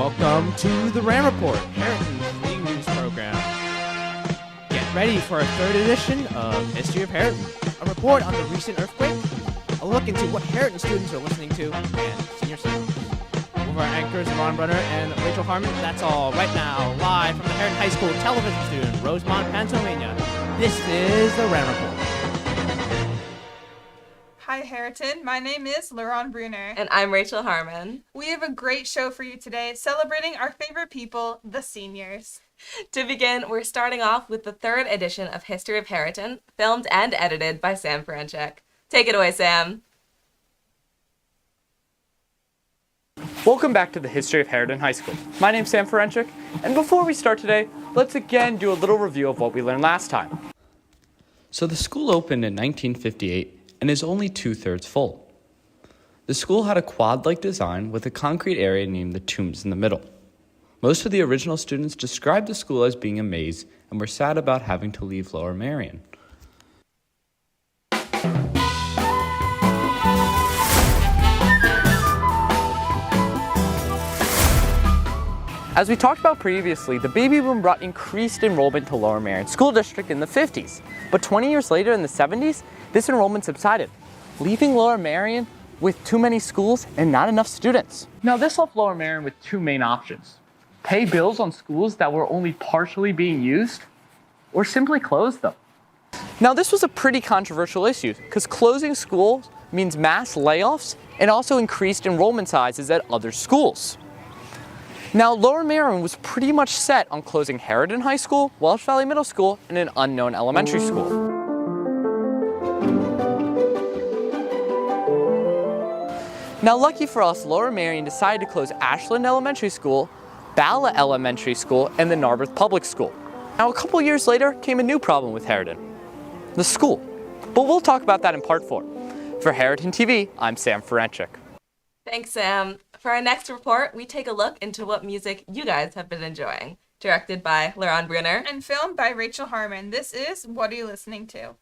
welcome to the RAM Report, Harriton's leading news program. Get ready for a third edition of History of Harriton, a report on the recent earthquake, a look into what Harriton students are listening to, and senior sound. With our anchors, Brunner and Rachel Harmon, that's all right now, live from the Harriton High School television studio in Rosemont, Pennsylvania. This is the RAM Report. Hi Harriton, my name is Liron Brunner. And I'm Rachel Harmon. We have a great show for you today, celebrating our favorite people, the seniors. To begin, we're starting off with the third edition of History of Harriton, filmed and edited by Sam Ferenchick. Take it away, Sam. Welcome back to the History of Harriton High School. My name's Sam Ferenchick, and before we start today, let's again do a little review of what we learned last time. So the school opened in 1958 and is only 2/3 full. The school had a quad-like design with a concrete area named the Tombs in the middle. Most of the original students described the school as being a maze and were sad about having to leave Lower Marion. As we talked about previously, the baby boom brought increased enrollment to Lower Marion School District in the 50s. But 20 years later in the 70s, this enrollment subsided, leaving Lower Marion with too many schools and not enough students. Now this left Lower Marion with two main options: pay bills on schools that were only partially being used, or simply close them. Now this was a pretty controversial issue, because closing schools means mass layoffs and also increased enrollment sizes at other schools. Now, Lower Marion was pretty much set on closing Harriton High School, Welsh Valley Middle School, and an unknown elementary school. Now, lucky for us, Lower Marion decided to close Ashland Elementary School, Bala Elementary School, and the Narberth Public School. Now, a couple years later came a new problem with Harriton: the school. But we'll talk about that in part 4. For HarritonTV, I'm Sam Ferenchick. Thanks, Sam. For our next report, we take a look into what music you guys have been enjoying. Directed by Liron Brunner. And filmed by Rachel Harmon. This is What Are You Listening To?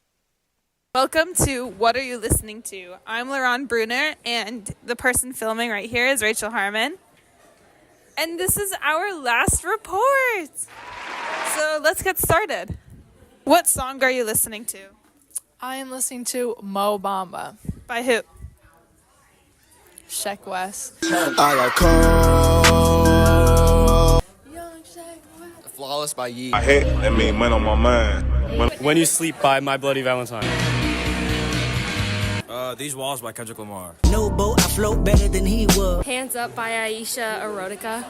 Welcome to What Are You Listening To? I'm Liron Brunner, and the person filming right here is Rachel Harmon. And this is our last report. So let's get started. What song are you listening to? I am listening to Mo Bamba. By who? Sheck West. I got cold. Flawless by Yee. I hate that mean money on my mind. When You Sleep by My Bloody Valentine. These Walls by Kendrick Lamar. No boat, I float better than he would. Hands Up by Aisha Erotica.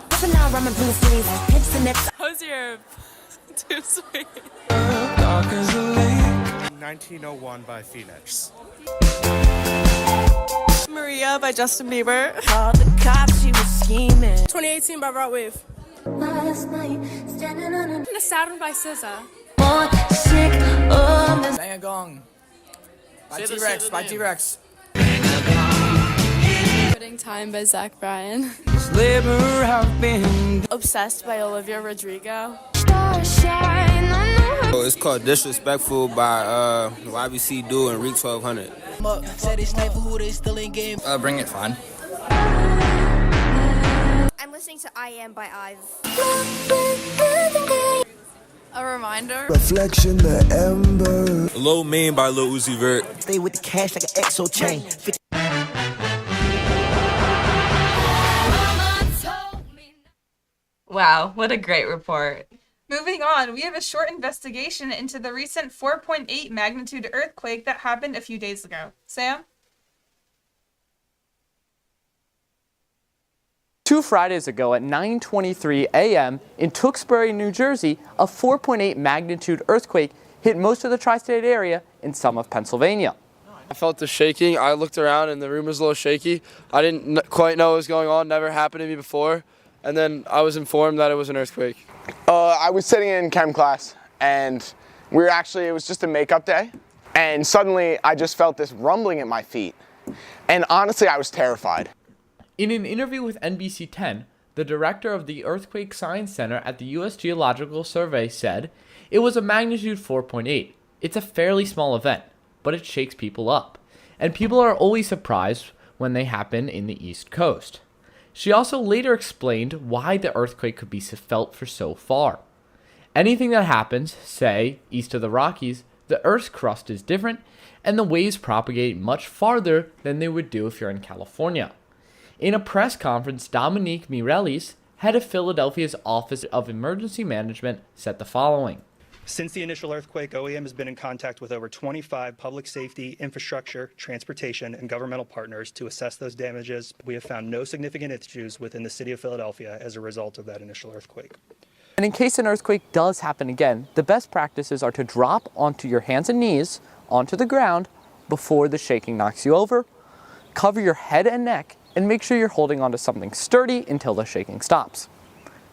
How's your too sweet? 1901 by Phoenix. Maria by Justin Bieber. All the cops, she was scheming. 2018 by Rot Wave. The Saturn by SZA. Bang a Gong. By T-Rex, by T-Rex. Putting Time by Zach Bryan. Obsessed by Olivia Rodrigo. It's called Disrespectful by YBC Duo and Reek 1200. Bring It Fun. I'm listening to I Am by Ive. A Reminder. Reflection, the ember. Low Mean by Lil Uzi Vert. Stay with the cash like an EXO chain. Wow, what a great report. Moving on, we have a short investigation into the recent 4.8 magnitude earthquake that happened a few days ago. Sam? 2 Fridays ago at 9:23 a.m. in Tewksbury, New Jersey, a 4.8 magnitude earthquake hit most of the tri-state area and some of Pennsylvania. I felt the shaking. I looked around and the room was a little shaky. I didn't quite know what was going on. Never happened to me before. And then I was informed that it was an earthquake. I was sitting in chem class, and it was just a makeup day. And suddenly I just felt this rumbling at my feet. And honestly, I was terrified. In an interview with NBC 10, the director of the Earthquake Science Center at the U.S. Geological Survey said, "It was a magnitude 4.8. It's a fairly small event, but it shakes people up. And people are always surprised when they happen in the East Coast. She also later explained why the earthquake could be felt for so far. Anything that happens, say, east of the Rockies, the Earth's crust is different, and the waves propagate much farther than they would do if you're in California. In a press conference, Dominique Mireles, head of Philadelphia's Office of Emergency Management, said the following. Since the initial earthquake, OEM has been in contact with over 25 public safety, infrastructure, transportation, and governmental partners to assess those damages. We have found no significant issues within the city of Philadelphia as a result of that initial earthquake. And in case an earthquake does happen again, the best practices are to drop onto your hands and knees onto the ground before the shaking knocks you over, cover your head and neck, and make sure you're holding onto something sturdy until the shaking stops.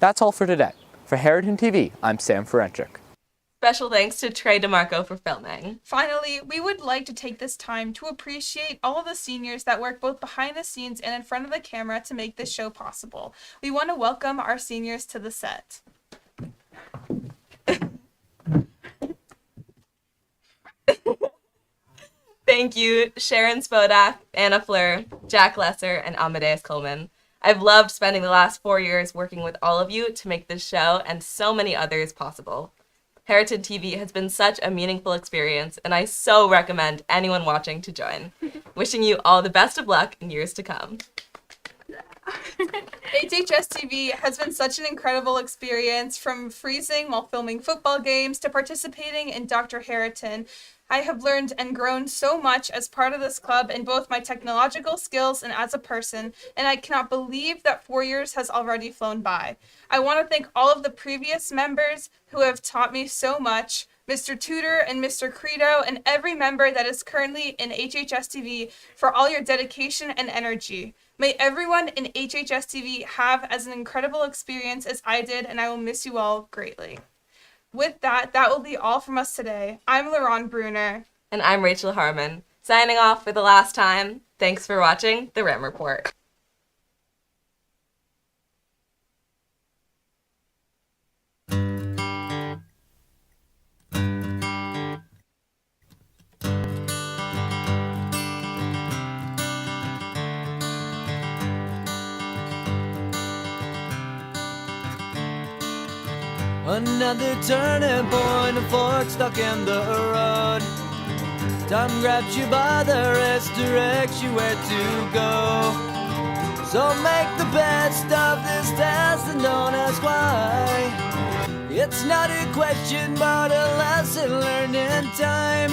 That's all for today. For HarritonTV, I'm Sam Ferenchick. Special thanks to Trey DeMarco for filming. Finally, we would like to take this time to appreciate all of the seniors that work both behind the scenes and in front of the camera to make this show possible. We want to welcome our seniors to the set. Thank you, Sharon Spodak, Anna Fleur, Jack Lesser, and Amadeus Coleman. I've loved spending the last 4 years working with all of you to make this show and so many others possible. HarritonTV has been such a meaningful experience, and I so recommend anyone watching to join. Wishing you all the best of luck in years to come. HHS TV has been such an incredible experience, from freezing while filming football games to participating in Dr. Harriton. I have learned and grown so much as part of this club in both my technological skills and as a person, and I cannot believe that 4 years has already flown by. I want to thank all of the previous members who have taught me so much, Mr. Tudor and Mr. Credo, and every member that is currently in HHS TV for all your dedication and energy. May everyone in HHS TV have as an incredible experience as I did, and I will miss you all greatly. With that will be all from us today. I'm Liron Brunner. And I'm Rachel Harmon. Signing off for the last time. Thanks for watching the RAM Report. Another turning point, a fork stuck in the road. Time grabs you by the wrist, directs you where to go. So make the best of this test and don't ask why. It's not a question but a lesson learned in time.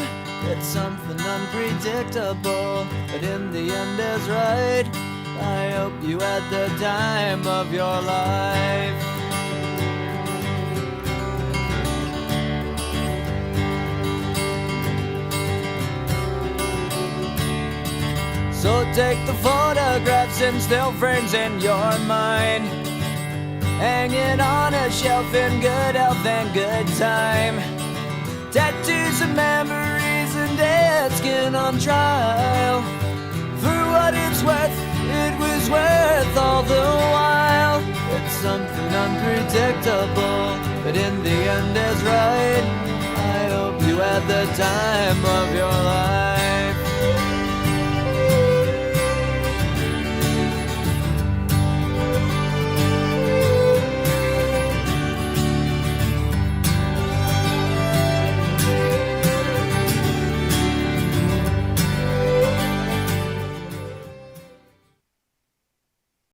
It's something unpredictable, but in the end is right. I hope you had the time of your life. So take the photographs and still frames in your mind, hanging on a shelf in good health and good time. Tattoos of memories and dead skin on trial. For what it's worth, it was worth all the while. It's something unpredictable, but in the end is right. I hope you had the time of your life.